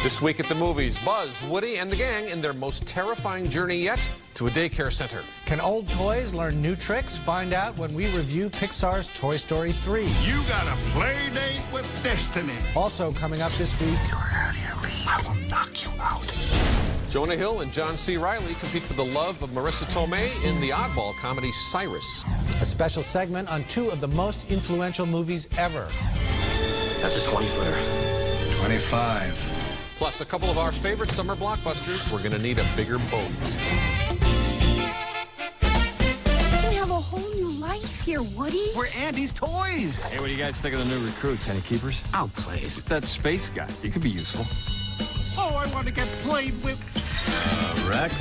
This week at the movies, Buzz, Woody, and the gang in their most terrifying journey yet to a daycare center. Can old toys learn new tricks? Find out when we review Pixar's Toy Story 3. You got a play date with destiny. Also coming up this week, I will knock you out. Jonah Hill and John C. Reilly compete for the love of Marissa Tomei in the oddball comedy Cyrus. a special segment on two of the most influential movies ever. That's a 20-footer. 25. Plus, a couple of our favorite summer blockbusters. We're going to need a bigger boat. We have a whole new life here, Woody. We're Andy's toys. Hey, what do you guys think of the new recruits? Any keepers? Oh, please. That space guy. He could be useful. Oh, I want to get played with. Rex.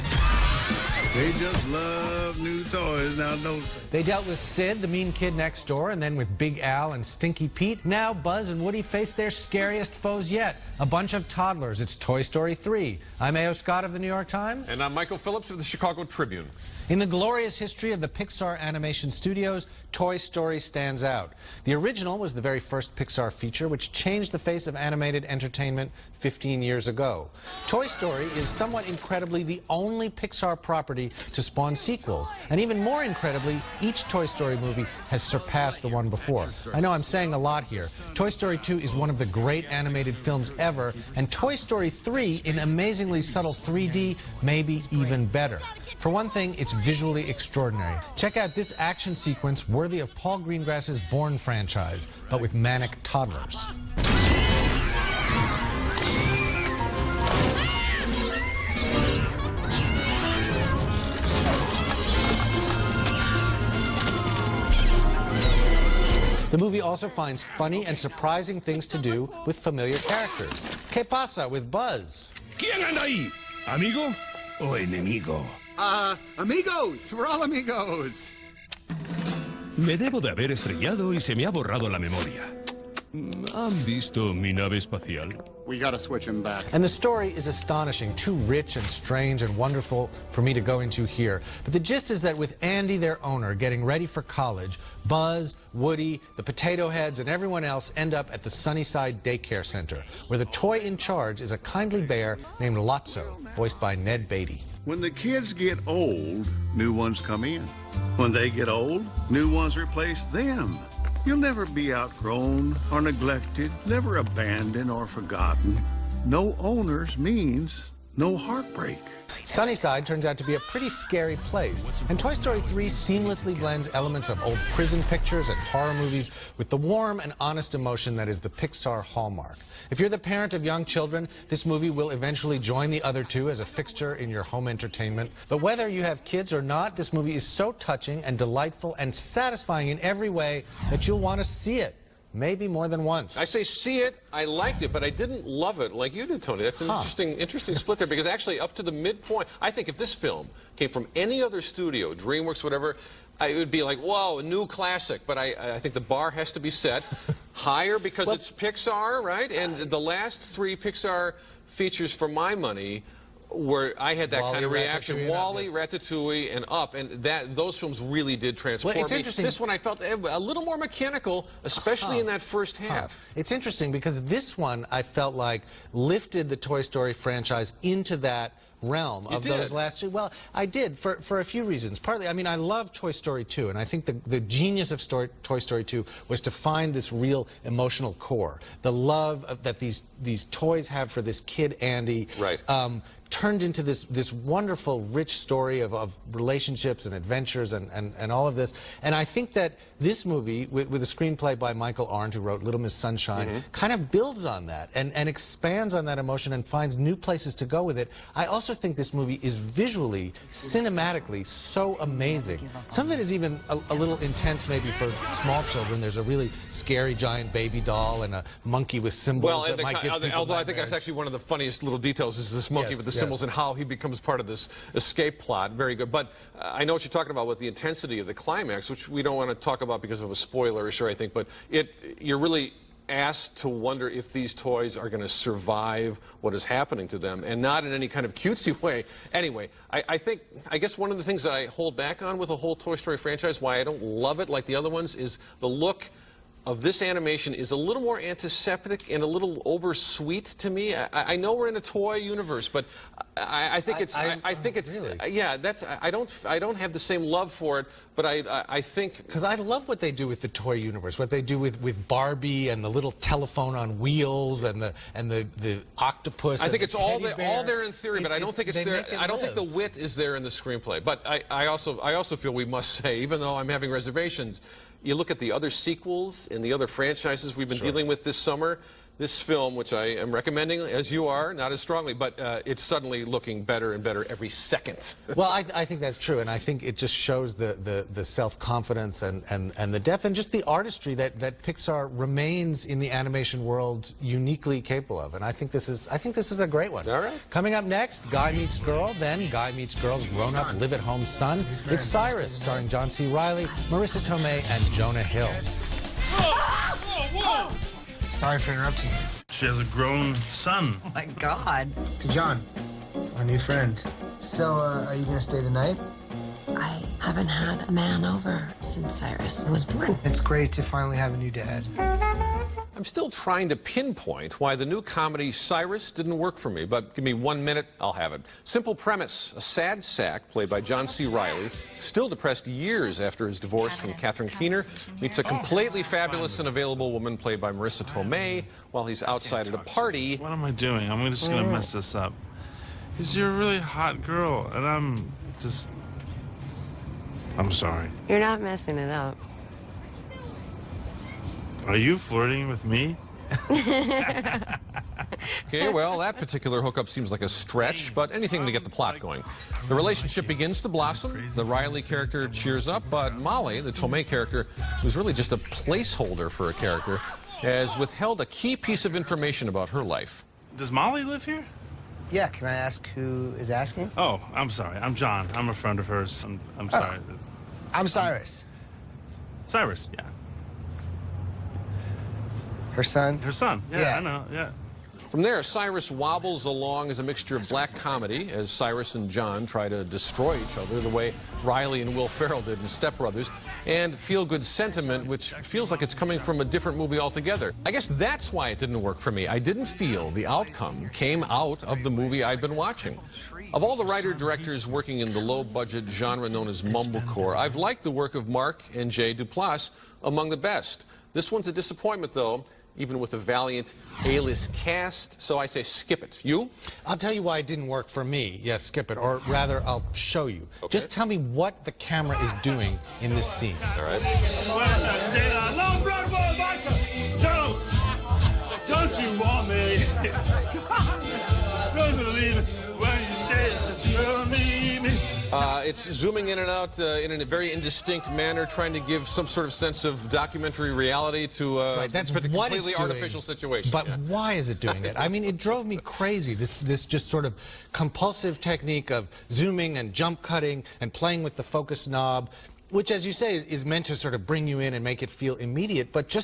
They just love new toys now, don't they? They dealt with Sid, the mean kid next door, and then with Big Al and Stinky Pete. Now Buzz and Woody face their scariest foes yet, a bunch of toddlers. It's Toy Story 3. I'm A.O. Scott of the New York Times. And I'm Michael Phillips of the Chicago Tribune. In the glorious history of the Pixar Animation Studios, Toy Story stands out. The original was the very first Pixar feature, which changed the face of animated entertainment 15 years ago. Toy Story is somewhat incredibly the only Pixar property to spawn sequels. And even more incredibly, each Toy Story movie has surpassed the one before. I know I'm saying a lot here. Toy Story 2 is one of the great animated films ever, and Toy Story 3, in amazingly subtle 3D, may be even better. For one thing, it's visually extraordinary. Check out this action sequence worthy of Paul Greengrass's Bourne franchise, but with manic toddlers. The movie also finds funny and surprising things to do with familiar characters. ¿Qué pasa with Buzz? ¿Quién anda ahí? ¿Amigo o enemigo? Amigos. We're all amigos. Me debo de haber estrellado y se me ha borrado la memoria. ¿Han visto mi nave espacial? We gotta switch him back. And the story is astonishing, too rich and strange and wonderful for me to go into here. But the gist is that with Andy, their owner, getting ready for college, Buzz, Woody, the Potato Heads, and everyone else end up at the Sunnyside Daycare Center, where the toy in charge is a kindly bear named Lotso, voiced by Ned Beatty. When the kids get old, new ones come in. When they get old, new ones replace them. You'll never be outgrown or neglected, never abandoned or forgotten. No owners means no heartbreak. Sunnyside turns out to be a pretty scary place, and Toy Story 3 seamlessly blends elements of old prison pictures and horror movies with the warm and honest emotion that is the Pixar hallmark. If you're the parent of young children, this movie will eventually join the other two as a fixture in your home entertainment. But whether you have kids or not, this movie is so touching and delightful and satisfying in every way that you'll want to see it. Maybe more than once. I say see it, I liked it, but I didn't love it like you did, Tony. That's an interesting split there, because actually up to the midpoint, I think if this film came from any other studio, DreamWorks, whatever, it would be like, whoa, a new classic. But I think the bar has to be set higher because it's Pixar, right? And the last three Pixar features, for my money, where I had that Wall-E, kind of reaction. Wall-E, Up, Ratatouille, and Up, and those films really did transform it's me. interesting. This one I felt a little more mechanical, especially in that first half. It's interesting because this one I felt like lifted the Toy Story franchise into that realm of those last two. Well, I did for a few reasons. Partly, I mean, I love Toy Story 2, and I think the genius of Toy Story 2 was to find this real emotional core, the love that these toys have for this kid Andy. Right. Turned into this wonderful, rich story of relationships and adventures and all of this. And I think that this movie, with a screenplay by Michael Arndt, who wrote Little Miss Sunshine, kind of builds on that and expands on that emotion and finds new places to go with it. I also think this movie is visually, cinematically so amazing. Some of it is even a little intense maybe for small children. There's a really scary giant baby doll and a monkey with symbols that might give people although I think nightmares. that's actually one of the funniest little details is this monkey with the symbols and how he becomes part of this escape plot. Very good. But I know what you're talking about with the intensity of the climax, which we don't want to talk about because of a spoiler, sure, I think. But you're really asked to wonder if these toys are going to survive what is happening to them, and not in any kind of cutesy way. Anyway, I guess one of the things that I hold back on with the whole Toy Story franchise, why I don't love it like the other ones, is the look of this animation is a little more antiseptic and a little over-sweet to me. I know we're in a toy universe, but I think it's really? Yeah, I don't have the same love for it, but I think because I love what they do with the toy universe, what they do with Barbie and the little telephone on wheels and the octopus. I think it's all bear. there in theory, but I don't think it's there. I don't think the wit is there in the screenplay. But I also feel we must say, even though I'm having reservations, you look at the other sequels and the other franchises we've been dealing with this summer. This film, which I am recommending, as you are, not as strongly, but it's suddenly looking better and better every second. Well, I think that's true, and I think it just shows the self-confidence and the depth and just the artistry that Pixar remains in the animation world uniquely capable of. And I think this is a great one. All right. Coming up next, Guy Meets Girl, then Guy Meets Girl's grown-up live-at-home son. It's Cyrus, starring John C. Reilly, Marissa Tomei, and Jonah Hill. Sorry for interrupting you. She has a grown son. Oh, my God. To John, our new friend. So, are you going to stay the night? I haven't had a man over since Cyrus was born. It's great to finally have a new dad. I'm still trying to pinpoint why the new comedy Cyrus didn't work for me, but give me 1 minute, I'll have it. Simple premise, a sad sack, played by John C. Reilly, still depressed years after his divorce from Catherine Keener, meets a completely fabulous and available woman played by Marissa Tomei while he's outside at a party. What am I doing? I'm just going to mess this up. Because you're a really hot girl, and I'm sorry. You're not messing it up. Are you flirting with me? Okay, well, that particular hookup seems like a stretch, but anything to get the plot going. The relationship begins to blossom. The Reilly character cheers up, but Molly, the Tomei character, who's really just a placeholder for a character, has withheld a key piece of information about her life. Does Molly live here? Yeah, can I ask who is asking? Oh, I'm sorry. I'm John. I'm a friend of hers. I'm sorry. I'm Cyrus. Cyrus, yeah. Her son? Her son. Yeah, I know, yeah. From there, Cyrus wobbles along as a mixture of black comedy as Cyrus and John try to destroy each other the way Reilly and Will Ferrell did in Step Brothers, and feel-good sentiment, which feels like it's coming from a different movie altogether. I guess that's why it didn't work for me. I didn't feel the outcome came out of the movie I'd been watching. Of all the writer-directors working in the low-budget genre known as mumblecore, I've liked the work of Mark and Jay Duplass among the best. This one's a disappointment, though, even with a valiant A-list cast, so I say skip it. You? I'll tell you why it didn't work for me. Yeah, skip it, or rather, I'll show you. Okay. Just tell me what the camera is doing in this scene. All right. Don't you want me? Don't believe it when you say that you'll need me. It's zooming in and out in a very indistinct manner, trying to give some sort of sense of documentary reality to a completely artificial situation. But why is it doing it? I mean, it drove me crazy, this just sort of compulsive technique of zooming and jump cutting and playing with the focus knob, which, as you say, is meant to sort of bring you in and make it feel immediate, but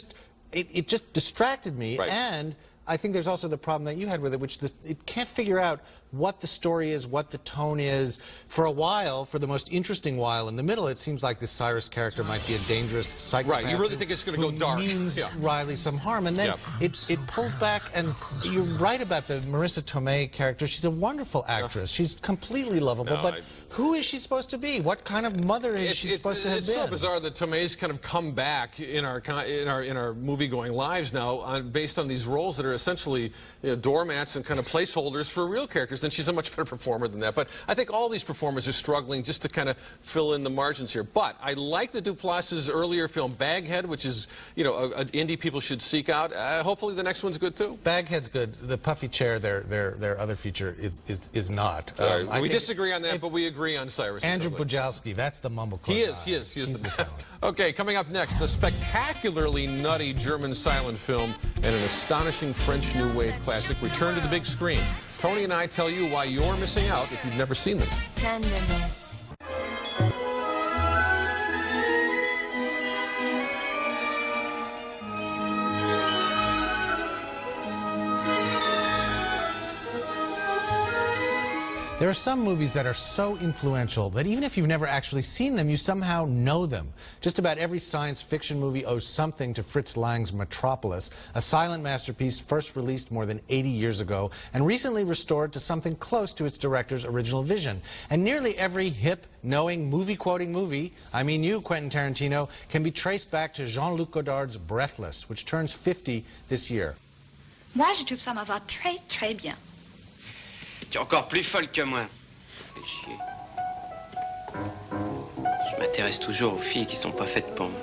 it just distracted me. Right. And I think there's also the problem that you had with it, which it can't figure out what the story is, what the tone is. For a while, for the most interesting while in the middle, it seems like this Cyrus character might be a dangerous psychopath. Right, you really think it's going to go dark. Means Reilly some harm, and then it pulls back. And you're right about the Marissa Tomei character. She's a wonderful actress. She's completely lovable. No, but who is she supposed to be? What kind of mother is she supposed to have been? It's so bizarre that Tomei's kind of come back in our movie-going lives now, based on these roles that are essentially doormats and kind of placeholders for real characters. And she's a much better performer than that. But I think all these performers are struggling just to kind of fill in the margins here. But I like the Duplass's earlier film Baghead, which is, an indie people should seek out. Hopefully the next one's good too. Baghead's good. The puffy chair, their other feature, is not. We disagree on that, but we agree on Cyrus. Andrew Bujalski, that's the mumblecore. He is the talent. Okay, coming up next, a spectacularly nutty German silent film and an astonishing French New Wave classic return to the big screen. Tony and I tell you why you're missing out if you've never seen them. Tenderness. There are some movies that are so influential that even if you've never actually seen them, you somehow know them. Just about every science fiction movie owes something to Fritz Lang's Metropolis, a silent masterpiece first released more than 80 years ago and recently restored to something close to its director's original vision. And nearly every hip, knowing, movie-quoting movie, I mean you, Quentin Tarantino, can be traced back to Jean-Luc Godard's Breathless, which turns 50 this year. Moi, je trouve ça me va très, très bien. Tu es encore plus folle que moi. Fais chier. Je m'intéresse toujours aux filles qui sont pas faites pour moi.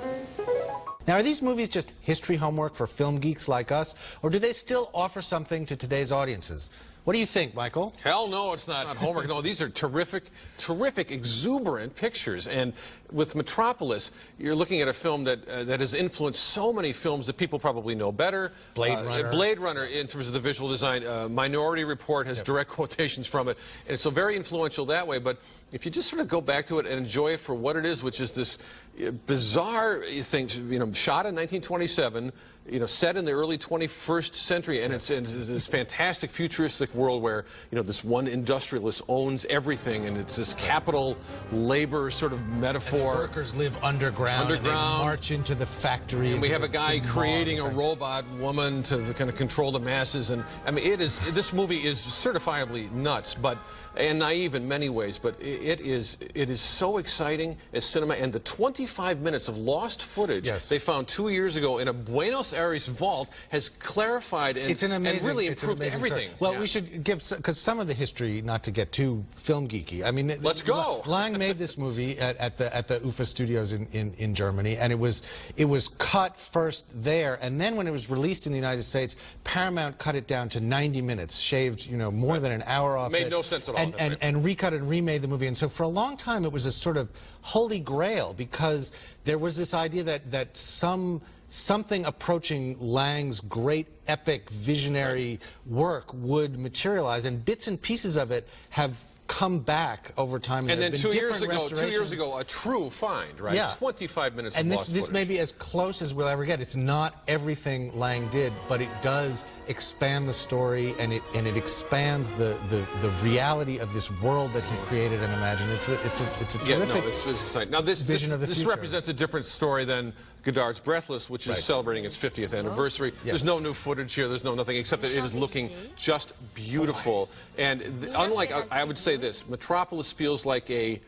Now, are these movies just history homework for film geeks like us, or do they still offer something to today's audiences? What do you think, Michael? Hell no, it's not homework. No, these are terrific, exuberant pictures. And with Metropolis, you're looking at a film that that has influenced so many films that people probably know better. Blade Runner. Blade Runner, in terms of the visual design. Minority Report has direct quotations from it. And it's so very influential that way. But if you just sort of go back to it and enjoy it for what it is, which is this bizarre thing, shot in 1927, set in the early 21st century, and it's this fantastic futuristic world where, this one industrialist owns everything, and it's this capital labor sort of metaphor. And the workers live underground, and they march into the factory. And we have a guy creating a robot woman to kind of control the masses, and I mean, this movie is certifiably nuts, and naive in many ways, but it is so exciting as cinema, and the 25 minutes of lost footage they found 2 years ago in a Buenos Aires vault has clarified and really improved everything. Story. Well, we should give, because some of the history, not to get too film geeky. I mean, let's go. Lang made this movie at the UFA studios in Germany, and it was cut first there, and then when it was released in the United States, Paramount cut it down to 90 minutes, shaved more than an hour off it. Made no sense at all. And recut and remade the movie. And so for a long time, it was a sort of holy grail, because there was this idea that something approaching Lang's great epic visionary work would materialize, and bits and pieces of it have come back over time. And then 2 years ago, a true find, right? Yeah. 25 minutes and of lost this footage. may be as close as we'll ever get. It's not everything Lang did, but it does expand the story, and it expands the reality of this world that he created and imagined. It's a terrific it's exciting. Now this represents a different story than Godard's Breathless, which is celebrating its 50th anniversary. Yes. There's no new footage here. There's nothing except that it is looking just beautiful. And unlike, I would say this, Metropolis feels like a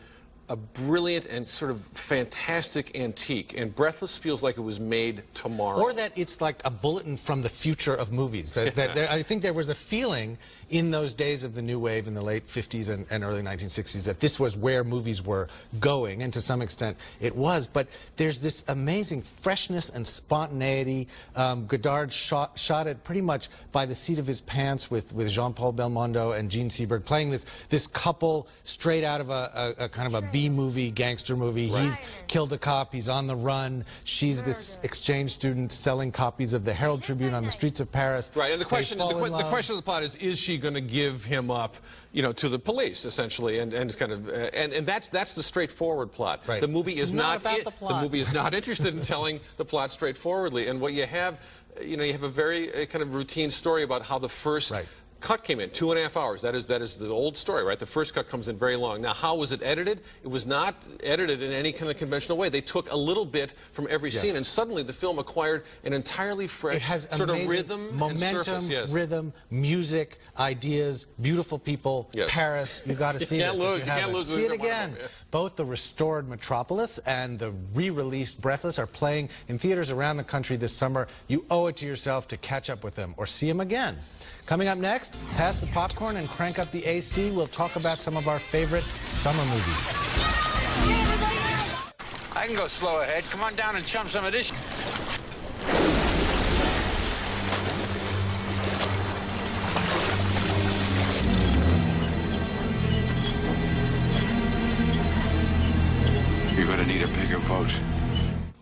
brilliant and sort of fantastic antique, and Breathless feels like it was made tomorrow. Or that it's like a bulletin from the future of movies. I think there was a feeling in those days of the new wave in the late 50s and early 1960s that this was where movies were going, and to some extent it was. But there's this amazing freshness and spontaneity. Godard shot it pretty much by the seat of his pants with Jean-Paul Belmondo and Gene Seberg playing this couple straight out of a kind of a B-movie, gangster movie. Right. He's killed a cop, he's on the run. She's this exchange student selling copies of the Herald Tribune on the streets of Paris. Right, and the question of the plot is she going to give him up, to the police, essentially, and kind of, and that's the straightforward plot. Right. The movie is not about the plot. The movie is not interested in telling the plot straightforwardly, and what you have, you have a very kind of routine story about how the first cut came in, 2.5 hours. That is the old story, right? The first cut comes in very long. Now, how was it edited? It was not edited in any kind of conventional way. They took a little bit from every scene, and suddenly the film acquired an entirely fresh sort of rhythm, momentum, and surface. Rhythm, music, ideas, beautiful people. Paris, you got to see this. You can't lose. See it again. Both the restored Metropolis and the re-released Breathless are playing in theaters around the country this summer. You owe it to yourself to catch up with them or see them again. Coming up next, pass the popcorn and crank up the AC. We'll talk about some of our favorite summer movies. I can go slow ahead. Come on down and chum some of this. You're gonna need a bigger boat.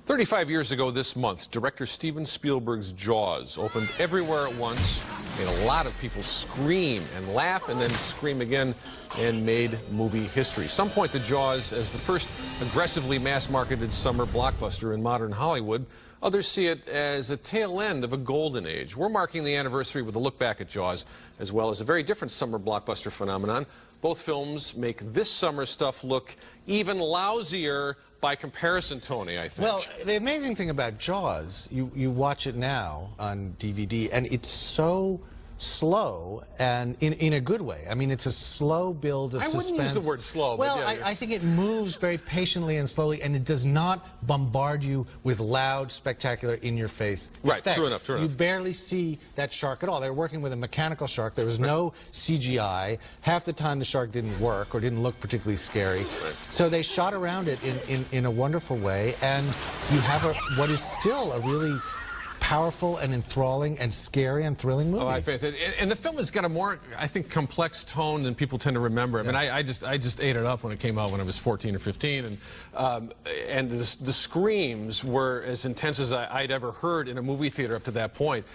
35 years ago this month, director Steven Spielberg's Jaws opened everywhere at once, made a lot of people scream and laugh and then scream again, and made movie history. Some point to Jaws as the first aggressively mass-marketed summer blockbuster in modern Hollywood. Others see it as a tail end of a golden age. We're marking the anniversary with a look back at Jaws, as well as a very different summer blockbuster phenomenon. Both films make this summer's stuff look even lousier by comparison, Tony, I think. Well, the amazing thing about Jaws, you watch it now on DVD, and it's so slow, and in a good way. I mean, it's a slow build of suspense. I wouldn't use the word slow. Well, but yeah, I think it moves very patiently and slowly, and it does not bombard you with loud, spectacular, in-your-face right, effects. True enough, true enough. You barely see that shark at all. They were working with a mechanical shark. There was no CGI. Half the time the shark didn't work or didn't look particularly scary. So they shot around it in a wonderful way, and you have what is still a really powerful and enthralling and scary and thrilling movie. Oh, I think, and the film has got a more, I think, complex tone than people tend to remember. I mean, I just ate it up when it came out when I was 14 or 15, and the screams were as intense as I'd ever heard in a movie theater up to that point.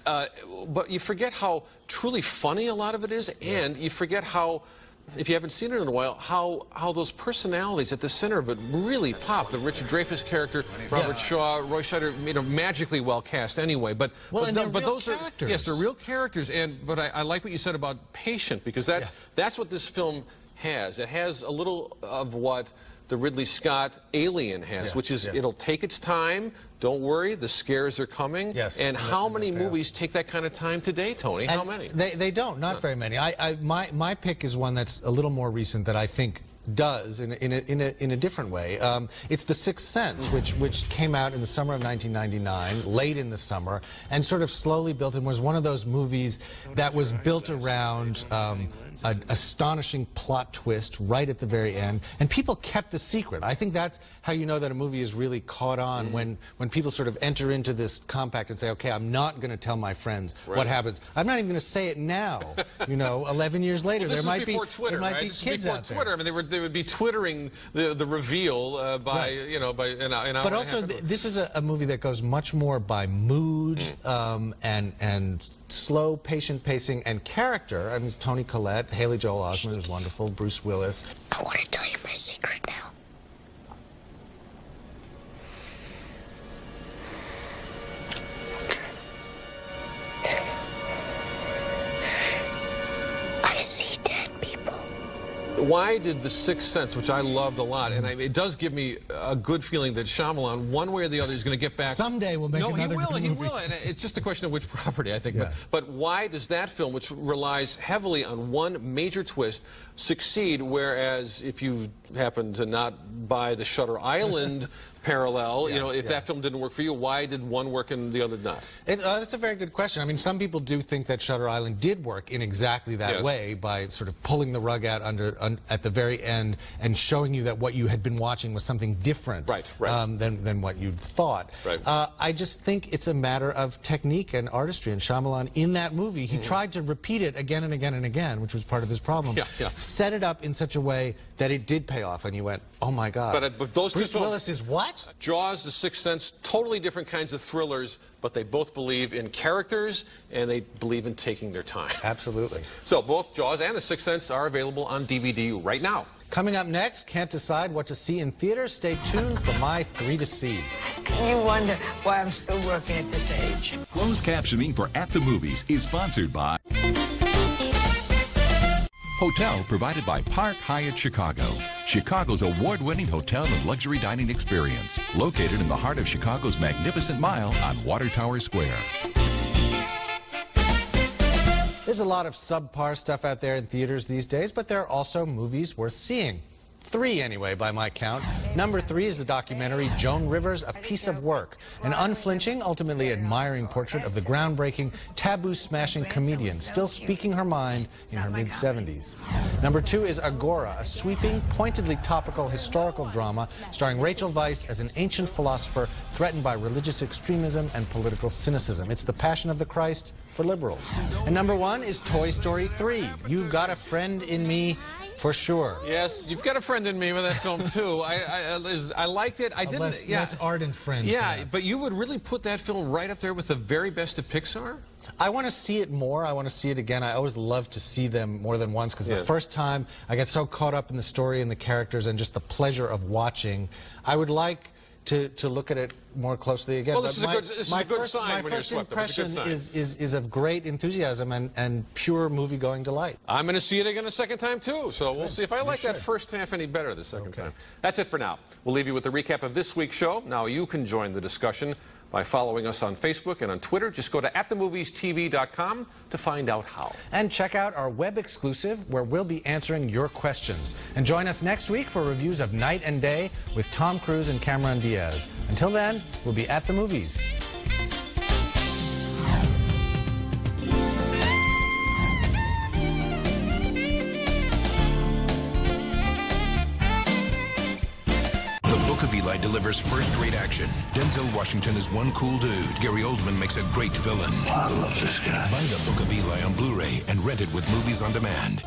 But you forget how truly funny a lot of it is, and you forget how, if you haven't seen it in a while, how those personalities at the center of it really pop. The Richard Dreyfuss character, Robert Shaw, Roy Scheider, magically well cast anyway. But those are characters. Yes, they're real characters. But I like what you said about patient, because that's what this film has. It has a little of what the Ridley Scott Alien has, which is it'll take its time. Don't worry, the scares are coming. Yes. And how many movies take that kind of time today, Tony? How many? They don't, not very many. My pick is one that's a little more recent that I think does in a different way. It's The Sixth Sense, which came out in the summer of 1999, late in the summer, and sort of slowly built and was one of those movies that was built around an astonishing plot twist right at the very end, and people kept the secret. I think that's how you know that a movie is really caught on, when people sort of enter into this compact and say, okay, I'm not going to tell my friends what happens. I'm not even going to say it now. 11 years later, well, there might be Twitter, there might right? be This kids out Twitter. there. I mean, they would be twittering the reveal by an hour. But also, this is a movie that goes much more by mood and slow, patient pacing and character. I mean, Toni Collette, Haley Joel Osment is wonderful, Bruce Willis. I want to tell you my secret now. I see dead people. Why did The Sixth Sense, which I loved a lot, and it does give me a good feeling that Shyamalan, one way or the other, is going to get back. Someday we'll make another movie. He will, and it's just a question of which property, I think. Yeah. But why does that film, which relies heavily on one major twist, succeed, whereas if you happen to not buy the Shutter Island parallel, if that film didn't work for you, why did one work and the other not? That's a very good question. I mean, some people do think that Shutter Island did work in exactly that way, by sort of pulling the rug out at the very end and showing you that what you had been watching was something different than what you'd thought. Right. I just think it's a matter of technique and artistry, and Shyamalan, in that movie, he tried to repeat it again and again and again, which was part of his problem. Set it up in such a way that it did pay off, and you went, oh my God. But those Bruce two films, Willis is what? Jaws, The Sixth Sense, totally different kinds of thrillers, but they both believe in characters and they believe in taking their time. Absolutely. So both Jaws and The Sixth Sense are available on DVD right now. Coming up next, can't decide what to see in theaters? Stay tuned for my 3 to see. You wonder why I'm still working at this age. Closed captioning for At the Movies is sponsored by Hotel provided by Park Hyatt Chicago, Chicago's award-winning hotel and luxury dining experience, located in the heart of Chicago's Magnificent Mile on Water Tower Square. There's a lot of subpar stuff out there in theaters these days, but there are also movies worth seeing. 3 anyway, by my count. Number 3 is the documentary Joan Rivers, A Piece of Work, an unflinching, ultimately admiring portrait of the groundbreaking, taboo-smashing comedian, still speaking her mind in her mid-70s. Number 2 is Agora, a sweeping, pointedly topical historical drama starring Rachel Weisz as an ancient philosopher threatened by religious extremism and political cynicism. It's the Passion of the Christ for liberals. And number 1 is Toy Story 3, You've Got a Friend in Me, for sure. Yes, you've got a friend in me with that film too. I liked it. I didn't. Less ardent friend. Yeah, perhaps. but you would really put that film right up there with the very best of Pixar? I want to see it more. I want to see it again. I always love to see them more than once, because the first time I get so caught up in the story and the characters and just the pleasure of watching. I would like to look at it more closely again. Well, this is a good sign when you're swept up. My first impression is of great enthusiasm and pure movie-going delight. I'm going to see it again a second time, too, so we'll see if I like that first half any better the second time. That's it for now. We'll leave you with a recap of this week's show. Now you can join the discussion by following us on Facebook and on Twitter. Just go to atthemoviestv.com to find out how. And check out our web exclusive where we'll be answering your questions. And join us next week for reviews of Night and Day with Tom Cruise and Cameron Diaz. Until then, we'll be at the movies. Eli delivers first-rate action. Denzel Washington is one cool dude. Gary Oldman makes a great villain. I love this guy. Buy The Book of Eli on Blu-ray and rent it with Movies on Demand.